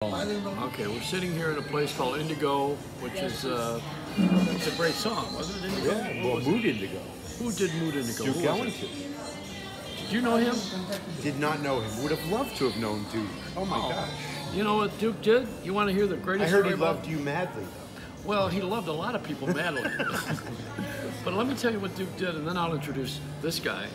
Okay, we're sitting here at a place called Indigo, which is it's a great song, wasn't it? Indigo? Yeah, well, Mood Indigo. Who did Mood Indigo? Duke Ellington. Did you know him? Did not know him. Would have loved to have known Duke. Oh my gosh. You know what Duke did? You want to hear the greatest I heard story he loved you madly, though. Well, he loved a lot of people madly. But let me tell you what Duke did, and then I'll introduce this guy.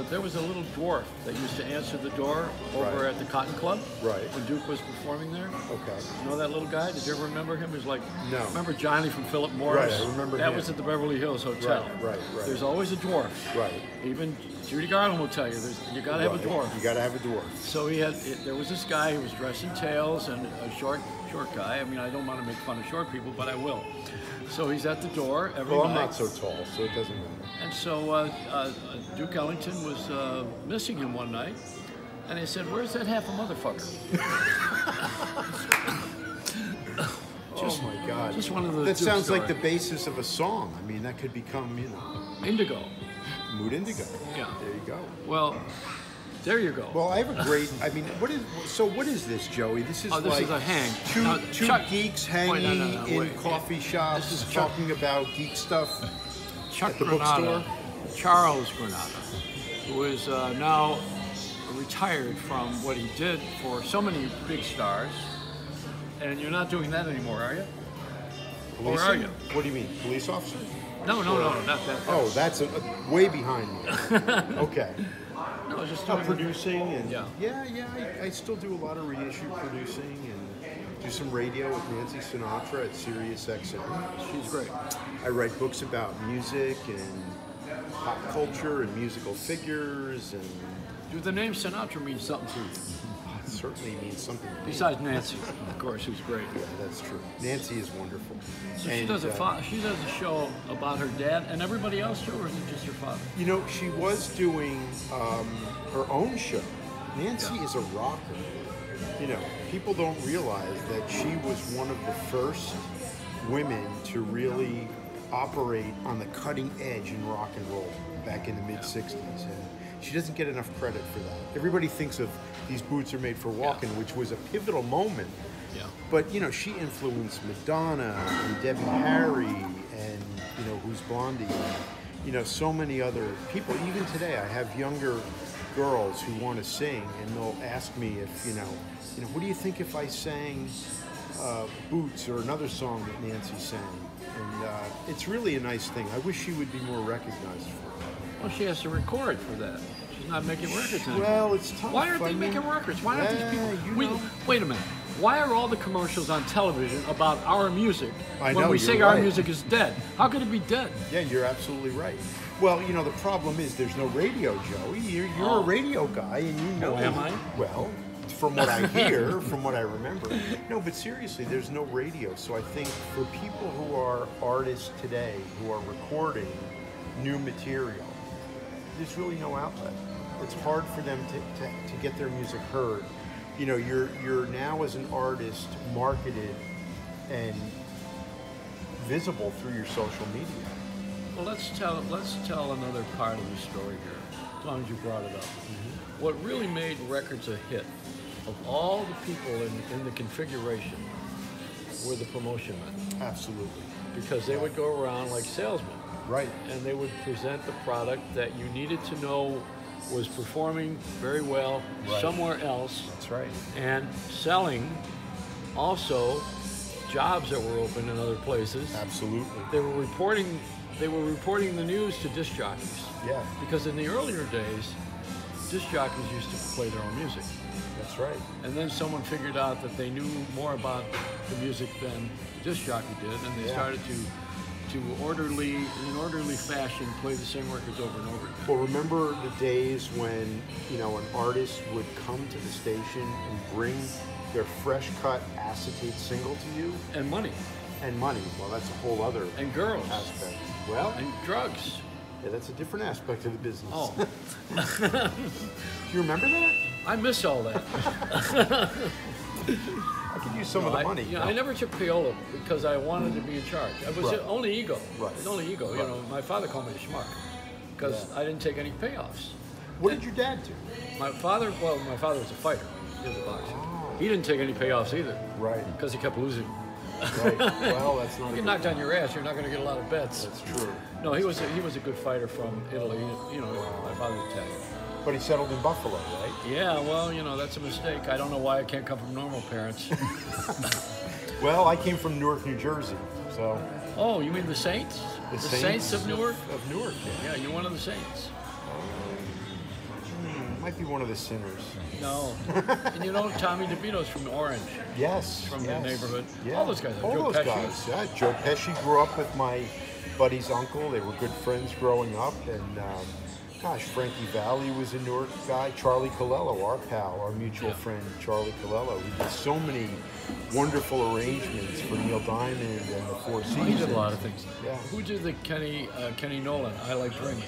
There was a little dwarf that used to answer the door over at the Cotton Club. Right. When Duke was performing there. Okay. You know that little guy? Did you ever remember him? He was like, no. Remember Johnny from Philip Morris? Right, I remember that him. was at the Beverly Hills Hotel. Right. There's always a dwarf. Right. Even Judy Garland will tell you, you got to have a dwarf. You got to have a dwarf. So there was this guy who was dressed in tails and a short guy. I mean, I don't want to make fun of short people, but I will. So he's at the door every night. I'm not so tall, so it doesn't matter. And so Duke Ellington was missing him one night, and he said, "Where's that half a motherfucker?" Oh my God! Just one of the. That sounds like the basis of a song. I mean, that could become, Indigo. Mood Indigo. Yeah. There you go. Well, there you go. Well, I have a great. I mean, what is this, Joey? This is this like is a hang. Two geeks hanging in coffee shops, this is talking about geek stuff. Chuck at the Granata, bookstore. Charles Granata, who is now retired from what he did for so many big stars. And you're not doing that anymore, are you? Or are you? What do you mean, police officer? No, not that. Oh, that's way behind me. Okay. No, just producing and yeah. I still do a lot of reissue producing and do some radio with Nancy Sinatra at Sirius XM. She's great. I write books about music and pop culture and musical figures and. Do the name Sinatra mean something to you? It certainly means something to me. Besides Nancy, of course, who's great. Yeah, that's true. Nancy is wonderful. So she does a show about her dad and everybody else too, or is it just her father? You know, she was doing her own show. Nancy is a rocker. You know, people don't realize that she was one of the first women to really operate on the cutting edge in rock and roll back in the mid-'60s. And she doesn't get enough credit for that. Everybody thinks of These Boots Are Made for Walking, which was a pivotal moment. Yeah. But, you know, she influenced Madonna and Debbie Harry and, Who's Blondie? And, so many other people. Even today, I have younger girls who want to sing, and they'll ask me if, what do you think if I sang Boots or another song that Nancy sang? And it's really a nice thing. I wish she would be more recognized for it. Well, she has to record for that. She's not making records anymore. Well, it's tough. Why aren't they making records? Why aren't these people... Wait a minute. Why are all the commercials on television about our music when we say our music is dead? How could it be dead? Yeah, you're absolutely right. Well, the problem is there's no radio, Joey. You're a radio guy, and you know... Oh, am I? Well, from what I hear, from what I remember. No, but seriously, there's no radio. So I think for people who are artists today, who are recording new material, there's really no outlet. It's hard for them to get their music heard. You're now as an artist marketed and visible through your social media. Well, let's tell another part of the story here, as long as you brought it up. Mm-hmm. What really made records a hit, of all the people in the configuration, were the promotion men. Absolutely. Because they would go around like salesmen. Right. And they would present the product that you needed to know was performing very well somewhere else. That's right. And selling also jobs that were open in other places. Absolutely. They were reporting the news to disc jockeys. Yeah. Because in the earlier days, disc jockeys used to play their own music. That's right. And then someone figured out that they knew more about the music than the disc jockey did, and they started to in an orderly fashion, play the same records over and over again. Well, remember the days when, an artist would come to the station and bring their fresh cut acetate single to you? And money. And money. Well, that's a whole other and girls. Aspect. Well, and drugs. Yeah, that's a different aspect of the business. Oh. Do you remember that? I miss all that. I could use some of the money. I never took payola because I wanted to be in charge. It was only ego. Right. It was only ego. Right. My father called me a schmuck because I didn't take any payoffs. What did your dad do? My father was a fighter. He was a boxer. Oh. He didn't take any payoffs either. Right. Because he kept losing. Right. Well, that's not. You get knocked on your ass, you're not going to get a lot of bets. That's true. No, he was a good fighter from Italy. You know, my father's Italian. But he settled in Buffalo, right? Yeah, well, you know, that's a mistake. I don't know why I can't come from normal parents. Well, I came from Newark, New Jersey, so. Oh, you mean the Saints? The Saints of Newark? Of Newark, yeah. Yeah, you're one of the Saints. Might be one of the sinners. No. And you know Tommy DeVito's from Orange. Yes. From the neighborhood. Yeah. All those guys. All Joe those Pesci. guys. Yeah. Joe Pesci grew up with my buddy's uncle. They were good friends growing up. And gosh, Frankie Valli was a Newark guy. Charlie Calello, our pal, our mutual friend, Charlie Calello. We did so many wonderful arrangements for Neil Diamond and the Four Seasons. He did a lot of things. Yeah. Who did the Kenny Nolan? I Like Dreaming.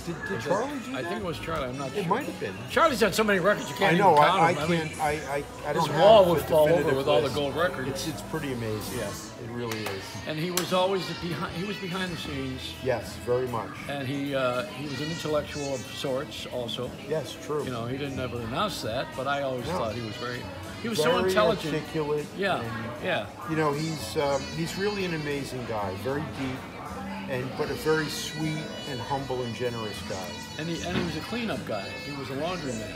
Did Charlie do that? I think it was Charlie. I'm not sure. It might have been. Charlie's had so many records you can't I know. even count I them. can't. I don't his have wall would a fall over definitive with all the list. gold records. It's pretty amazing. Yes, it really is. And he was always behind. He was behind the scenes. Yes, very much. And he was an intellectual of sorts, also. Yes, true. You know, he didn't ever announce that, but I always thought he was very. He was very so intelligent. Articulate. Yeah, and, yeah. You know, he's really an amazing guy. Very deep, but a very sweet and humble and generous guy. And he was a cleanup guy. He was a laundryman.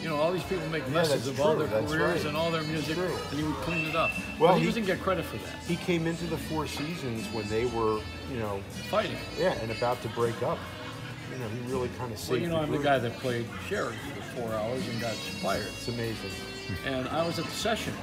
You know, all these people make messes of all their careers and all their music, and he would clean it up. Well, he doesn't get credit for that. He came into the Four Seasons when they were, you know, fighting. Yeah, and about to break up. You know, he really kind of saved. Well, you know, I'm the guy that played Sherry for 4 hours and got fired. It's amazing. And I was at the session.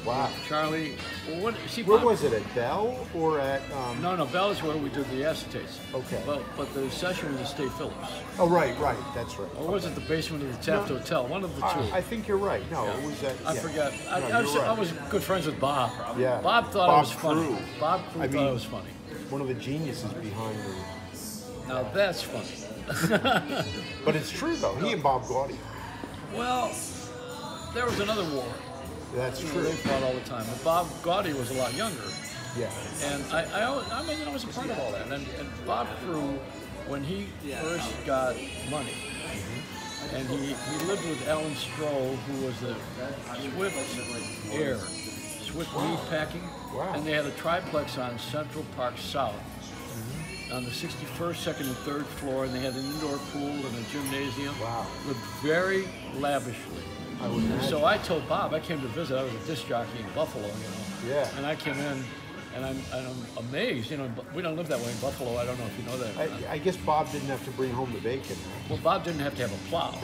Wow. Charlie, well, where was it, at Bell or at... No, Bell is where we did the acetates. Okay. But the session was at State Phillips. Oh, right, that's right. Or was it the basement of the Taft Hotel? One of the two. I think you're right. No, it was at... I forgot. No, I was good friends with Bob. Yeah. Bob thought it was funny. Crewe. Bob Crewe thought it was funny. One of the geniuses behind the... Now that's funny. But it's true, though. He and Bob Gaudy. Well, there was another war. That's true. They fought all the time. But Bob Gaudy was a lot younger. Yeah. And I mean, I was a part of all that. And Bob Crewe, when he first got money, and he lived with Alan Stroh, who was the Swift meat packing. Wow. And they had a triplex on Central Park South. On the 61st, second, and third floor, and they had an indoor pool and a gymnasium. Wow. Lived very lavishly. I would imagine. So I told Bob, I came to visit. I was a disc jockey in Buffalo, you know. Yeah. And I came in, and I'm amazed. You know, we don't live that way in Buffalo. I don't know if you know that. I guess Bob didn't have to bring home the bacon. Well, Bob didn't have to have a plow.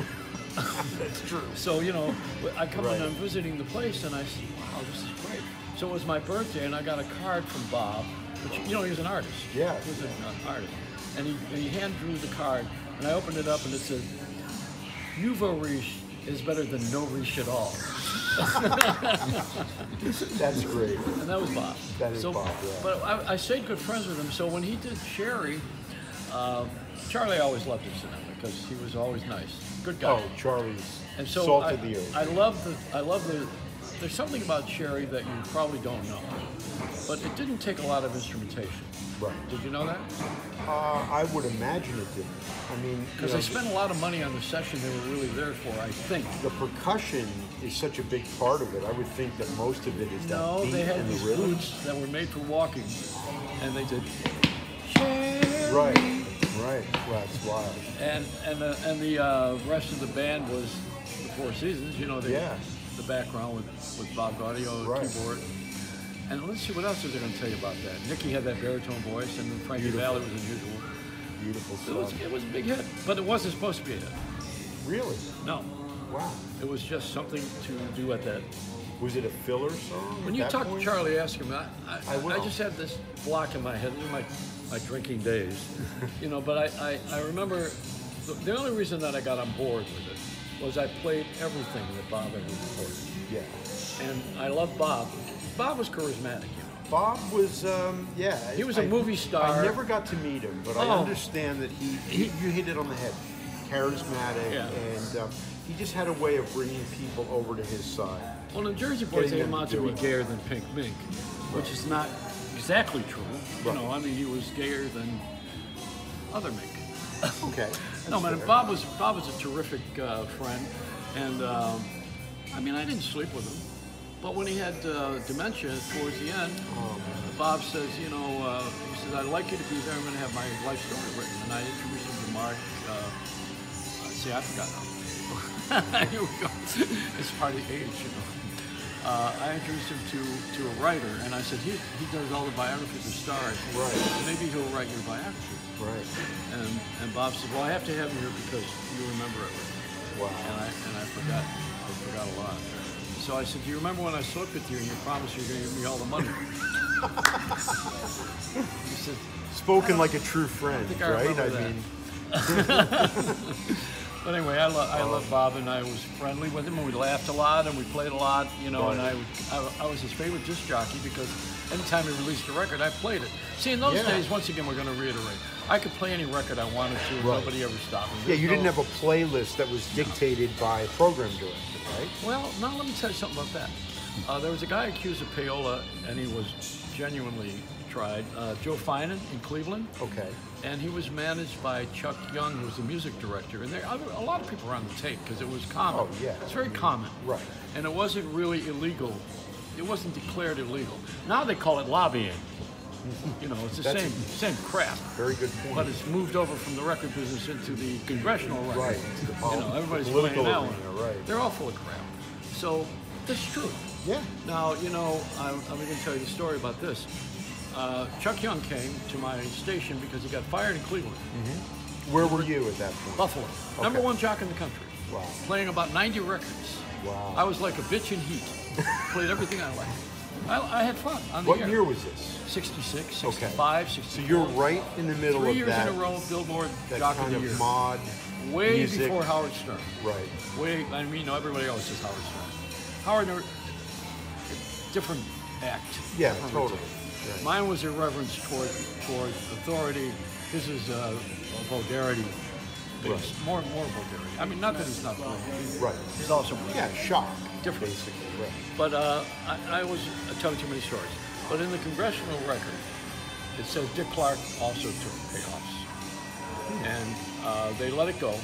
That's true. So, you know, I come in, I'm visiting the place, and I said, wow, this is great. So it was my birthday, and I got a card from Bob, which, you know, he was an artist. Yeah. He was an artist. And he hand drew the card, and I opened it up, and it said, Nouveau Riche is better than no Riche at all. That's great. And that was Bob. That is Bob, yeah. But I stayed good friends with him, so when he did Sherry, Charlie always loved his cinema because he was always nice. Good guy. Oh, Charlie's and so salt of the earth. I love the, there's something about Sherry that you probably don't know, but it didn't take a lot of instrumentation. Right. Did you know that? I would imagine it didn't. I mean, because they spent a lot of money on the session they were really there for, I think. The percussion is such a big part of it. I would think that most of it is that beat they had and the these rhythm. boots that were made for walking, and they did. Right. Well, it's wild. And the rest of the band was the Four Seasons. You know, the background with Bob Gaudy on the keyboard. And let's see, what else is there going to tell you about that? Nicky had that baritone voice, and then Frankie Valli was unusual. Beautiful stuff. It was a big hit, but it wasn't supposed to be a hit. Really? No. Wow. It was just something to do at that. Was it a filler song? When you talk to Charlie, ask him. I just had this block in my head. These are my drinking days, you know. But I remember the only reason that I got on board with it was I played everything that Bob ever recorded. Yeah. And I love Bob. Bob was charismatic, you know. Bob was, He was a movie star. I never got to meet him, but I understand that you hit it on the head. Charismatic, and he just had a way of bringing people over to his side. Well, the Jersey Boys came out to be gayer than Pink Mink, which is not exactly true. You know, I mean, he was gayer than other Mink. Okay. No, man, Bob was a terrific friend, and I mean, I didn't sleep with him, but when he had dementia towards the end, Bob says, you know, he says, I'd like you to be there. I'm going to have my life story written. And I introduced him to Mark. See, I forgot now. Here we go. It's part of the age, you know. I introduced him to a writer, and I said, he does all the biographies of stars. Right. Maybe he'll write your biography. Right. And Bob said, well, I have to have you here because you remember everything. Wow. And I forgot a lot. So I said, do you remember when I slept with you and you promised you were going to give me all the money? He said, spoken like a true friend, right? I mean. But anyway, I love Bob, and I was friendly with him, and we laughed a lot, and we played a lot, you know. Right. And I was his favorite disc jockey because anytime he released a record, I played it. See, in those days, once again, we're going to reiterate, I could play any record I wanted to, and nobody ever stopped me. Yeah, you didn't have a playlist that was dictated by a program director, right? Well, now let me tell you something about that. There was a guy accused of payola, and he was genuinely tried. Joe Finan in Cleveland. Okay. And he was managed by Chuck Young, who was the music director. And a lot of people were on the tape because it was common. Oh, yeah. It's very common. Right. And it wasn't really illegal. It wasn't declared illegal. Now they call it lobbying. You know, it's the same crap. Very good point. But it's moved over from the record business into the congressional record. Right. You know, everybody's playing that one. Right. They're all full of crap. So that's true. Yeah. Now, you know, I'm going to tell you the story about this. Chuck Young came to my station because he got fired in Cleveland. Mm-hmm. Where were you at that point? Buffalo. Okay. #1 jock in the country. Wow. Playing about 90 records. Wow. I was like a bitch in heat. Played everything I liked. I had fun on the What air. year was this? 66, Okay. 65, 64. So you're right in the middle 3 of years that. in a row, Billboard that Jock kind of the of Year. mod Way music. before Howard Stern. Right. Way, I mean, you know, everybody always says Howard Stern. Howard, different act. Yeah, different totally. routine. Right. Mine was irreverence toward authority. His is vulgarity. Right. More vulgarity. I mean, not that he's not vulgar. Right. He's also shock. different. Basically, right. But I was telling too many stories. But in the congressional record, it says Dick Clark also took payoffs. And they let it go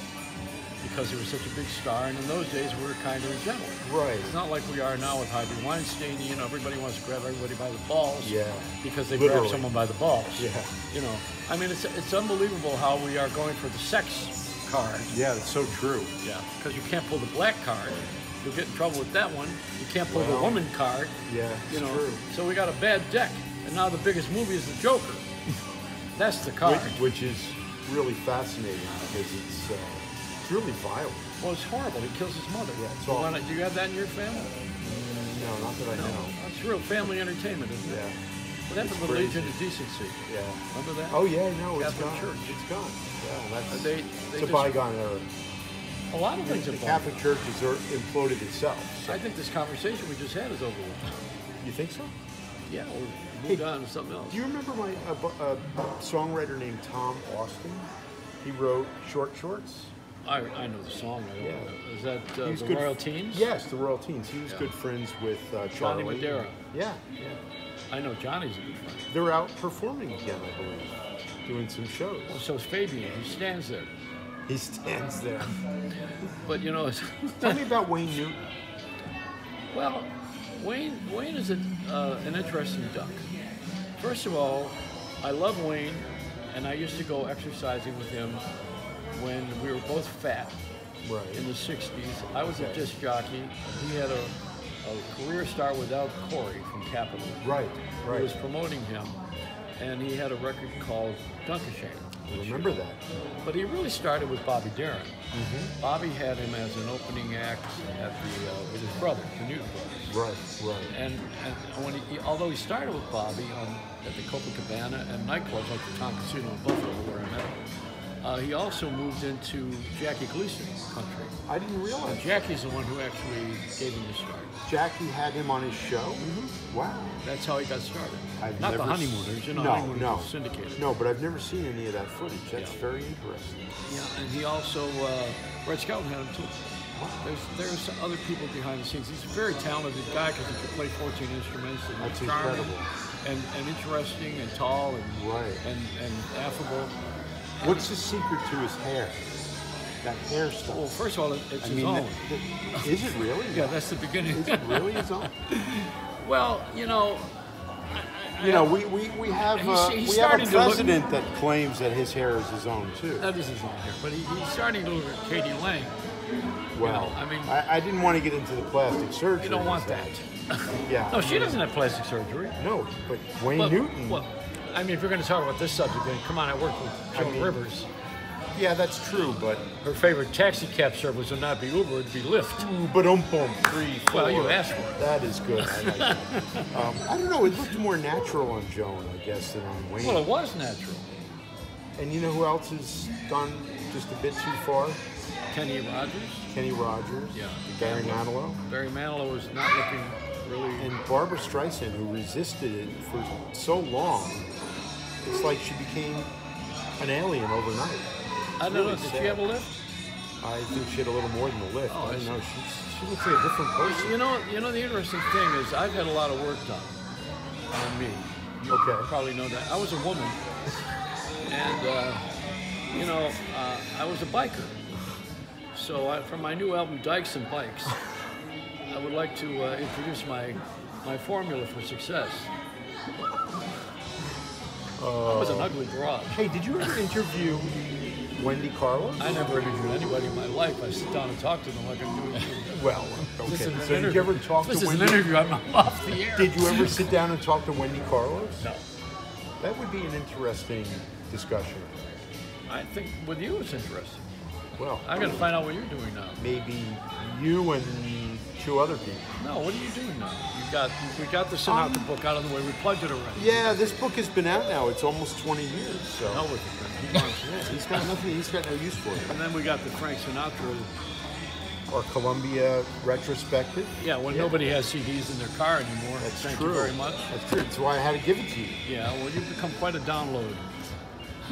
because he was such a big star. And in those days, we were kinder and gentler. Right. It's not like we are now with Harvey Weinstein. You know, everybody wants to grab everybody by the balls. Yeah. Because they Literally. grab someone by the balls. Yeah. You know, I mean, it's unbelievable how we are going for the sex card. Yeah, that's so true. Yeah. Because you can't pull the black card. You'll get in trouble with that one. You can't pull the woman card. Yeah, you know. true. So we got a bad deck, and now the biggest movie is The Joker. That's the card. Which is really fascinating because it's really violent. Well, it's horrible. He kills his mother. Yeah, it's awful. Do you have that in your family? No, not that I know. That's real family entertainment, isn't it? Yeah. What happened to the Legion of Decency? Yeah. Remember that? Oh yeah, no, it's Catholic gone. Church. It's gone. Yeah, that's They it's a bygone era. A lot of things The have Catholic Church has imploded itself. So. I think this conversation we just had is over with. You think so? Yeah, we'll move on to something else. Do you remember a songwriter named Tom Austin? He wrote Short Shorts. I know the song. I don't know. Is that He was the good Royal Teens? Yes, the Royal Teens. He was good friends with Johnny Charlie. Madera. Yeah. I know Johnny's a good friend. They're out performing again, I believe, doing some shows. Well, so is Fabian. He stands there. He stands there. But you know, Tell me about Wayne Newton. well, Wayne is an interesting duck. First of all, I love Wayne, and I used to go exercising with him when we were both fat in the 60s. I was a disc jockey. He had a career star with Al Corey from Capitol. Right. Who was promoting him, and he had a record called Dunkashane. I remember that. But he really started with Bobby Darin. Bobby had him as an opening act at with his brother, the Newton brothers. Right. And when although he started with Bobby at the Copacabana and nightclubs like the Tom Casino in Buffalo, where I met him, he also moved into Jackie Gleason's country. I didn't realize. And Jackie's the one who actually gave him the start. Jackie had him on his show? Wow. That's how he got started. I've Not never the Honeymooners, you know, no, Honeymooners no. was syndicated. No, but I've never seen any of that footage. That's very interesting. Yeah, and he also, Red Skelton had him too. There's other people behind the scenes. He's a very talented guy because he could play 14 instruments. And That's he's charming incredible. and interesting and tall and Right. and affable. What's the secret to his hair? that hairstyle? Well, first of all, it's his mean, own. Is it really? Yeah, that's the beginning. Is it really his own? Well, You know, we have he's we have a starting to look- president that claims that his hair is his own too. that is his own hair, but he's starting to look at Katie Lang. Well, I mean, I didn't want to get into the plastic surgery. you don't want that. Yeah. No, she doesn't have plastic surgery. No, but Wayne Well, Newton. Well, I mean, if you're going to talk about this subject, then come on, I worked with Joan Rivers. Yeah, that's true, but Her favorite taxi cab service would not be Uber, it'd be Lyft. but 3, 4. Well, you asked for it. That is good. I like that. I don't know. It looked more natural on Joan, I guess, than on Wayne. Well, it was natural. And you know who else has gone just a bit too far? Kenny Rogers. Kenny Rogers. Yeah. Barry Manilow. Barry Manilow was not looking really. And Barbara Streisand, who resisted it for so long, it's like she became an alien overnight. I don't know. Did she have a lift? I think she had a little more than a lift. Oh, I I don't see. know. She looks like a different person. You know, the interesting thing is I've had a lot of work done on me. You Okay. probably know that. I was a woman, and I was a biker. So from my new album, Dykes and Bikes, I would like to introduce my formula for success. I was an ugly garage. Hey, did you ever interview Wendy Carlos? I never interviewed anybody in my life. I sit down and talk to them like I'm doing. Well, okay. This is an So did interview. you ever talk This to is Wendy? an interview. I'm off the air. Did you ever sit down and talk to Wendy Carlos? No. That would be an interesting discussion. I think with you it's interesting. Well, I got to find out what you're doing now. maybe you and 2 other people. No, what are you doing now? We got the Sinatra book out of the way. We plugged it already. Yeah, this book has been out now. It's almost 20 years. So Hell with it, man. He wants it. he's got nothing. He's got no use for it. And then we got the Frank Sinatra. Or Columbia retrospective. Yeah, when nobody has CDs in their car anymore. That's Thank true. you very much. That's true. That's why I had to give it to you. Yeah, well, you've become quite a downloader.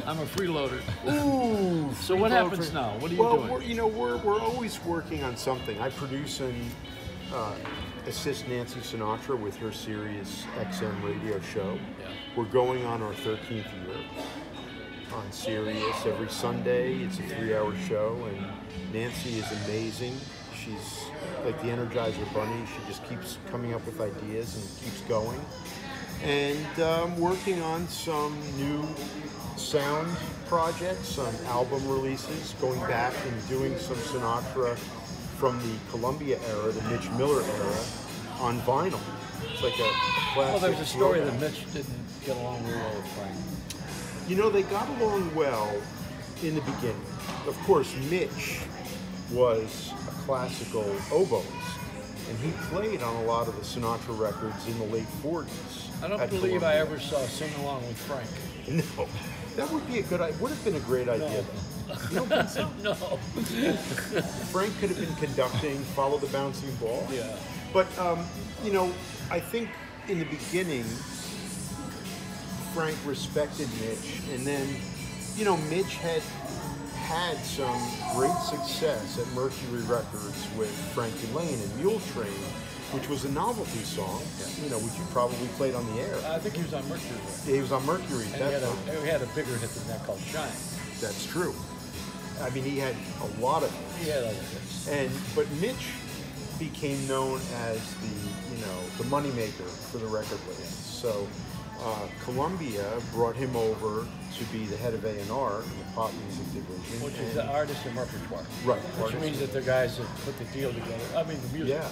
I'm a freeloader. Ooh. So what happens now? What are you doing? Well, we're always working on something. I produce and assist Nancy Sinatra with her Sirius XM radio show. Yeah. We're going on our 13th year on Sirius every Sunday. It's a 3-hour show, and Nancy is amazing. She's like the Energizer Bunny. She just keeps coming up with ideas and keeps going. And I'm working on some new sound projects, some album releases, going back and doing some Sinatra from the Columbia era, the Mitch Miller era, on vinyl. It's like a classic. Well, there's a story throwback. that Mitch didn't get along real well with Frank. You know, they got along well in the beginning. Of course, Mitch was a classical oboist, and he played on a lot of the Sinatra records in the late 40s. I don't at believe Columbia. I ever saw Sing Along with Frank. No, that would be a good. Would have been a great idea. Though. You don't think so? No. Frank could have been conducting, follow the bouncing ball. Yeah. But I think in the beginning, Frank respected Mitch, and then, Mitch had some great success at Mercury Records with Frankie Lane and Mule Train, which was a novelty song, which you probably played on the air. I think he was on Mercury. He was on Mercury at And that time. he had a bigger hit than that called Shine. That's true. I mean, he had a lot of He had other hits. but Mitch became known as the moneymaker for the record label. So Columbia brought him over to be the head of A&R in the pop music division. Which is the artist and repertoire. Right. Which artist. means that the guys that put the deal together. I mean, the music. Yeah,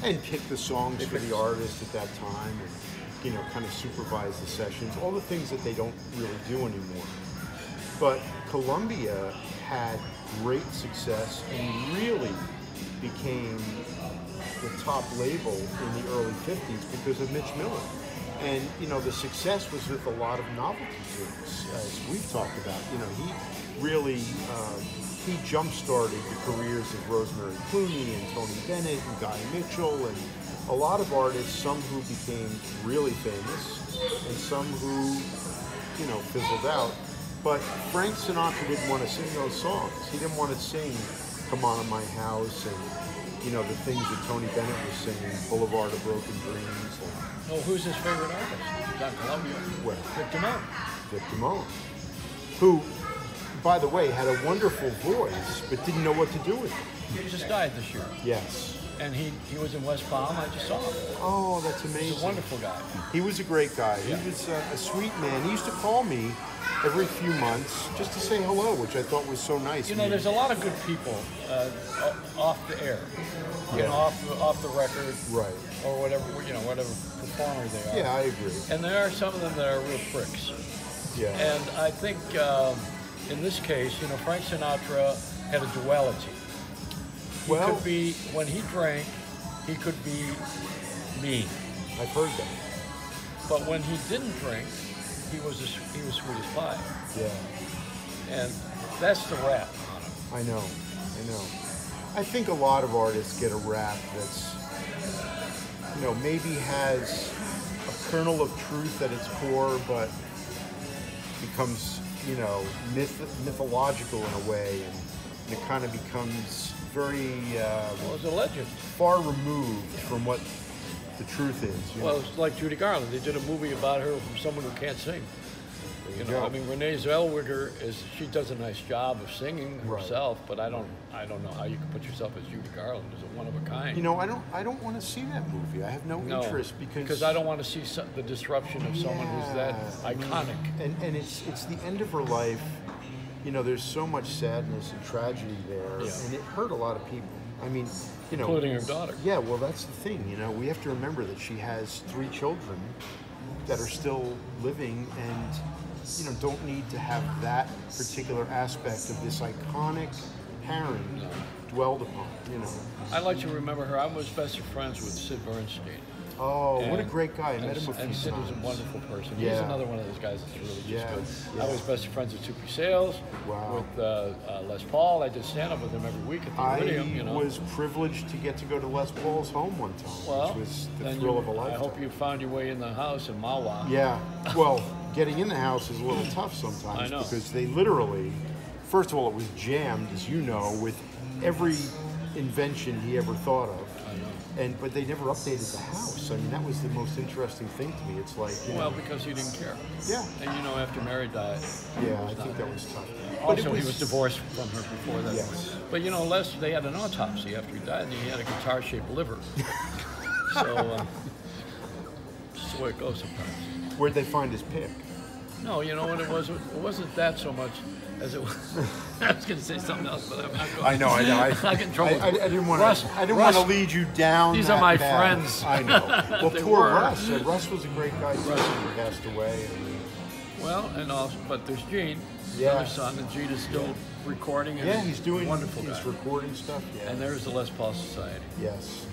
and pick the songs for pick the the artist at that time, and kind of supervise the sessions, all the things that they don't really do anymore. But Columbia had great success and really became the top label in the early 50s because of Mitch Miller. And, the success was with a lot of novelty tunes, as we've talked about. He really, he jump-started the careers of Rosemary Clooney and Tony Bennett and Guy Mitchell and a lot of artists, some who became really famous and some who, fizzled out. But Frank Sinatra didn't want to sing those songs. He didn't want to sing Come On in My House and, the things that Tony Bennett was singing, Boulevard of Broken Dreams. Oh, who's his favorite artist? John Columbia. Well, Vic Damone. Vic Damone, who, by the way, had a wonderful voice, but didn't know what to do with it. He just died this year. Yes. And he was in West Palm. I just saw him. Oh, that's amazing. He's a wonderful guy. He was a great guy. Yeah. He was a sweet man. He used to call me every few months just to say hello, which I thought was so nice. You know, there's a lot of good people off the air, you know, off the record, right, or whatever, you know, whatever performer they are. Yeah, I agree. And there are some of them that are real pricks. Yeah. And I think in this case, you know, Frank Sinatra had a duality. He could be, when he drank, he could be mean. I've heard that. But when he didn't drink, he was sweet as pie. Yeah. And that's the rap on him. I know. I think a lot of artists get a rap that's, you know, maybe has a kernel of truth at its core, but becomes, you know, mythological in a way, and it kind of becomes very well, it's a legend. Far removed from what the truth is. You know? It's like Judy Garland. They did a movie about her from someone who can't sing. You know, I mean, Renee Zellweger she does a nice job of singing herself, but I don't know how you can put yourself as Judy Garland as a one of a kind. You know, I don't want to see that movie. I have no interest because I don't want to see the disruption of someone who's that iconic. And it's the end of her life. You know, there's so much sadness and tragedy there, and it hurt a lot of people. I mean, you know, including her daughter. Yeah, well, that's the thing. You know, we have to remember that she has 3 children that are still living, and you know, don't need to have that particular aspect of this iconic parent dwelled upon. You know, I like to remember her. I was best of friends with Sid Bernstein. Oh, what a great guy! I met him a few times. And Sid was a wonderful person. Yeah. He's another one of those guys that's really just good. Yeah. I was best of friends with Soupy Sales, with Les Paul. I did stand-up with him every week at the Iridium. You know. I was privileged to get to go to Les Paul's home one time, which was the thrill of a lifetime. I hope you found your way in the house in Mawa. Yeah, well, getting in the house is a little tough sometimes because they literally, first of all, it was jammed, as you know, with every invention he ever thought of. But they never updated the house. I mean, that was the most interesting thing to me. It's like, because he didn't care. Yeah. And you know, after Mary died. Yeah, I think that was tough. Also, he was divorced from her before that. Yes. But you know, they had an autopsy after he died, and he had a guitar-shaped liver. So that's the way it goes sometimes. Where'd they find his pick? No, you know what it was? It wasn't that so much as it was. I was going to say something else, but I'm not going. I know. I get in trouble. I didn't want to lead you down. These that are my path. friends. I know. Well, They poor were. Russ. Russ was a great guy too. He passed away. Well, and also, but there's Gene, Yeah. another son, and Gene is still recording. And He's doing wonderful. He's guy. recording stuff. Yeah. And there's the Les Paul Society. Yes,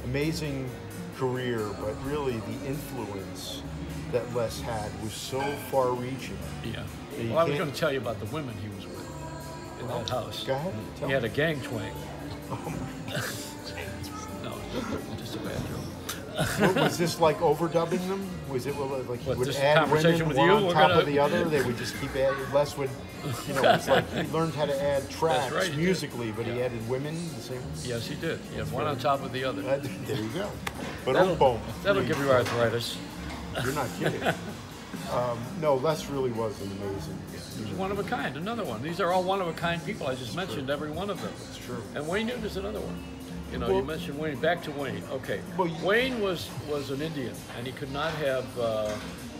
amazing career, but really the influence that Les had was so far-reaching. Yeah. Well, I was going to tell you about the women he was with in that house. Go ahead. He had a gang twang. No, just a bad joke. Was this like overdubbing them? Was it like he would this add conversation women with one you? on We're top gonna- of the other? They would just keep adding. Les would, you know, it's like he learned how to add tracks right, he did. musically, but he added women the same. Yes, he did. He had one on top of the other. There you go. But That'll give you arthritis. You're not kidding. No, Les really was an amazing. He was one of a kind, another one. These are all one of a kind people. I just mentioned every one of them. That's true. And Wayne Newton is another one. You know, you mentioned Wayne. Back to Wayne. Okay. Wayne was an Indian, and he could not have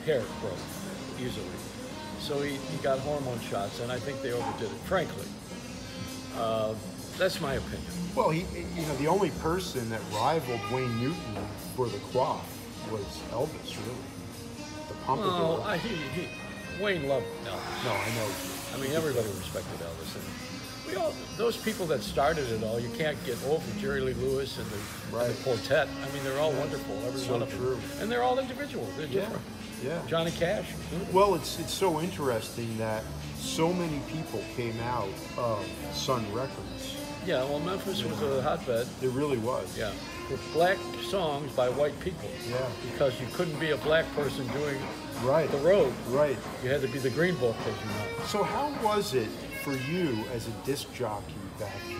hair growth easily. So he got hormone shots, and I think they overdid it, frankly. That's my opinion. Well, the only person that rivaled Wayne Newton for the quaff was Elvis, really. The pompadour. Well, Wayne loved Elvis. No, I know. I mean, everybody respected Elvis. And those people that started it all, you can't get over Jerry Lee Lewis and the quartet. I mean, they're all wonderful, every one of them. And they're all individuals. They're different. Yeah. Johnny Cash. Well, it's so interesting that so many people came out of Sun Records. Yeah, well, Memphis was a hotbed. It really was. Yeah. For black songs by white people. Yeah. Because you couldn't be a black person doing the road. Right. You had to be the Green Book, as you know. So how was it for you as a disc jockey back then?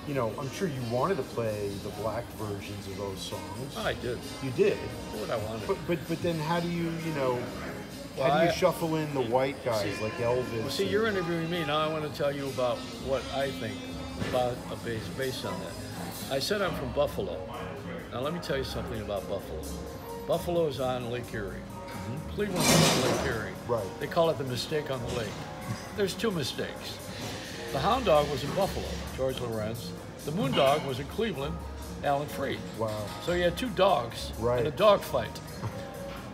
You know, I'm sure you wanted to play the black versions of those songs. I did. You did. What I wanted. But then how do you How do you shuffle in the white guys like Elvis? Well, see, you're interviewing me. Now I want to tell you about what I think about based on that. I said I'm from Buffalo. Now let me tell you something about Buffalo. Buffalo is on Lake Erie. Cleveland is on Lake Erie. Right. They call it the mistake on the lake. There's two mistakes. The Hound Dog was in Buffalo, George Lorenz. The Moon Dog was in Cleveland, Alan Freed. Wow. So you had two dogs in a dog fight.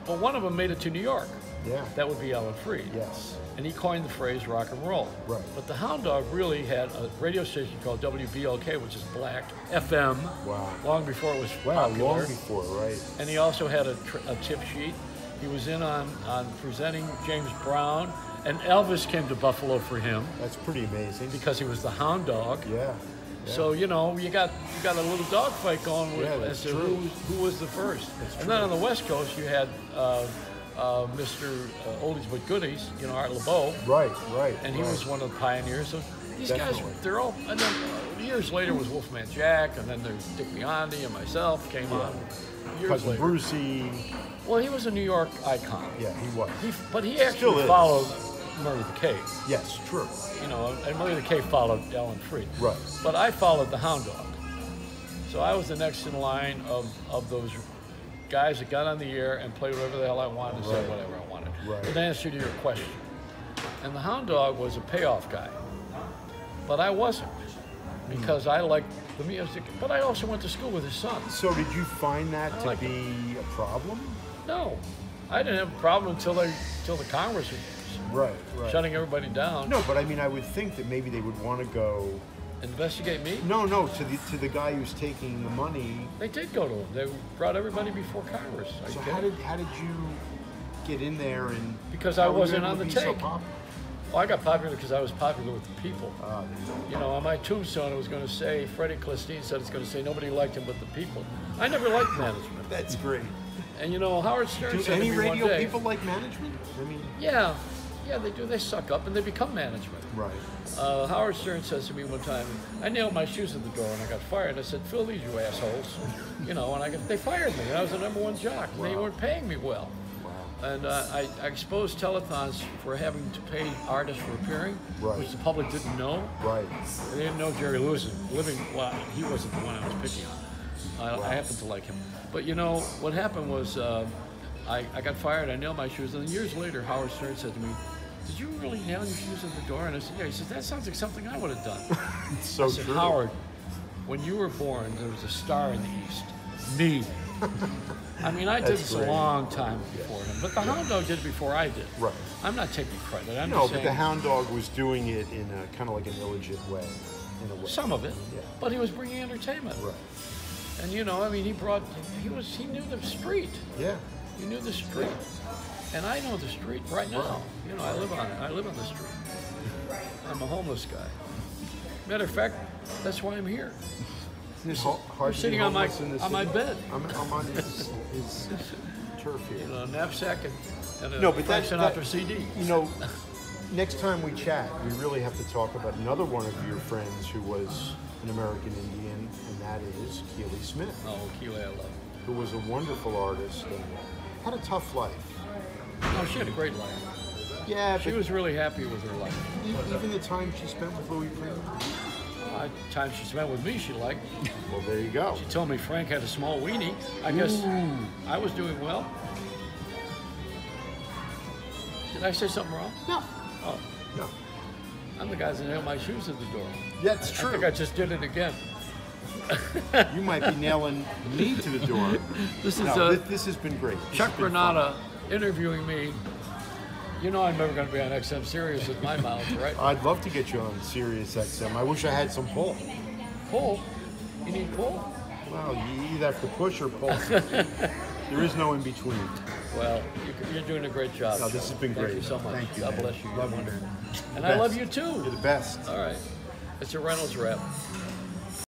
But one of them made it to New York. Yeah. That would be Alan Freed. Yes. And he coined the phrase rock and roll. Right. But the Hound Dog really had a radio station called WBLK, which is black, FM. Wow. Long before it was Wow, popular. long before, right. And he also had a tip sheet. He was in on presenting James Brown. And Elvis came to Buffalo for him. That's pretty amazing. Because he was the Hound Dog. Yeah. So, you know, you got a little dog fight going with as to who was the first. And then on the West Coast, you had Mr. Oldies But Goodies, you know, Art LeBeau. Right. And he was one of the pioneers. So these Definitely. guys, they're all, and then years later was Wolfman Jack, and then there's Dick Biondi and myself came on years Cousin later. Brucey. Well, he was a New York icon. Yeah, he was. But he actually followed Murray the K. Yes, true. You know, and Murray the K followed Alan Freed. Right. But I followed the Hound Dog. So I was the next in line of those guys that got on the air and played whatever the hell I wanted and said whatever I wanted. Right. In answer to your question. And the Hound Dog was a payoff guy. But I wasn't. Because I liked the music. But I also went to school with his son. So did you find that to be a problem? No. I didn't have a problem until the Congress was shutting everybody down. No, but I mean, I would think that maybe they would want to go investigate me. No, to the guy who's taking the money. They did go to him. They brought everybody before Congress. So how did you get in there and? Because I wasn't on the take. take. Well, I got popular because I was popular with the people. You know, on my tombstone, it was going to say, Freddie Clestine said it's going to say nobody liked him but the people. I never liked management. That's great. And you know, Howard Stern said to me one day. Do any radio people like management? I mean. Yeah, they do. They suck up and they become management. Right. Howard Stern says to me one time, I nailed my shoes at the door and I got fired. I said, fill these, you assholes. You know, and they fired me. And I was the #1 jock. And they weren't paying me well. And I exposed telethons for having to pay artists for appearing, which the public didn't know. Right. They didn't know Jerry Lewis living. Well, he wasn't the one I was picking on. I happened to like him. But you know, what happened was I got fired. I nailed my shoes. And then years later, Howard Stern said to me, did you really nail your shoes at the door? And I said, yeah. He said, that sounds like something I would have done. It's so I said, true. Howard, when you were born, there was a star in the east. Me. I mean, I did this a long time before him, but the Hound Dog did it before I did. Right. I'm not taking credit. I'm no, just but saying, the Hound Dog was doing it in a kind of like an illegit way, in a way. Some of it, yeah. But he was bringing entertainment. Right. And you know, I mean, he knew the street. Yeah. He knew the street, and I know the street right now. Right. You know, I live on it. I live on the street. I'm a homeless guy. Matter of fact, that's why I'm here. You're sitting on my bed. I'm on his turf here. You know, a knapsack and a Frank Sinatra CD. You know, next time we chat, we really have to talk about another one of your friends who was an American Indian, and that is Keely Smith. Oh, Keely, I love. Who was a wonderful artist and had a tough life. No, she had a great life. Yeah, she was really happy with her life. Even the time she spent with Louis Prima. Time she spent with me, she liked. Well, there you go. She told me Frank had a small weenie. I guess I was doing well. Did I say something wrong? No. Oh. No. I'm the guy that nailed my shoes at the door. That's true. I think I just did it again. You might be nailing me to the door. This has been great. Chuck Granata interviewing me. You know I'm never going to be on XM Sirius with my mouth, right? I'd love to get you on Sirius XM. I wish I had some pull. Pull? You need pull? Well, you either have to push or pull. There is no in between. Well, you're doing a great job. No, this has been great. Thank you so much. Thank you. God bless you. You're Love wonderful. You. And I love you too. You're the best. All right. It's a Reynolds Rap.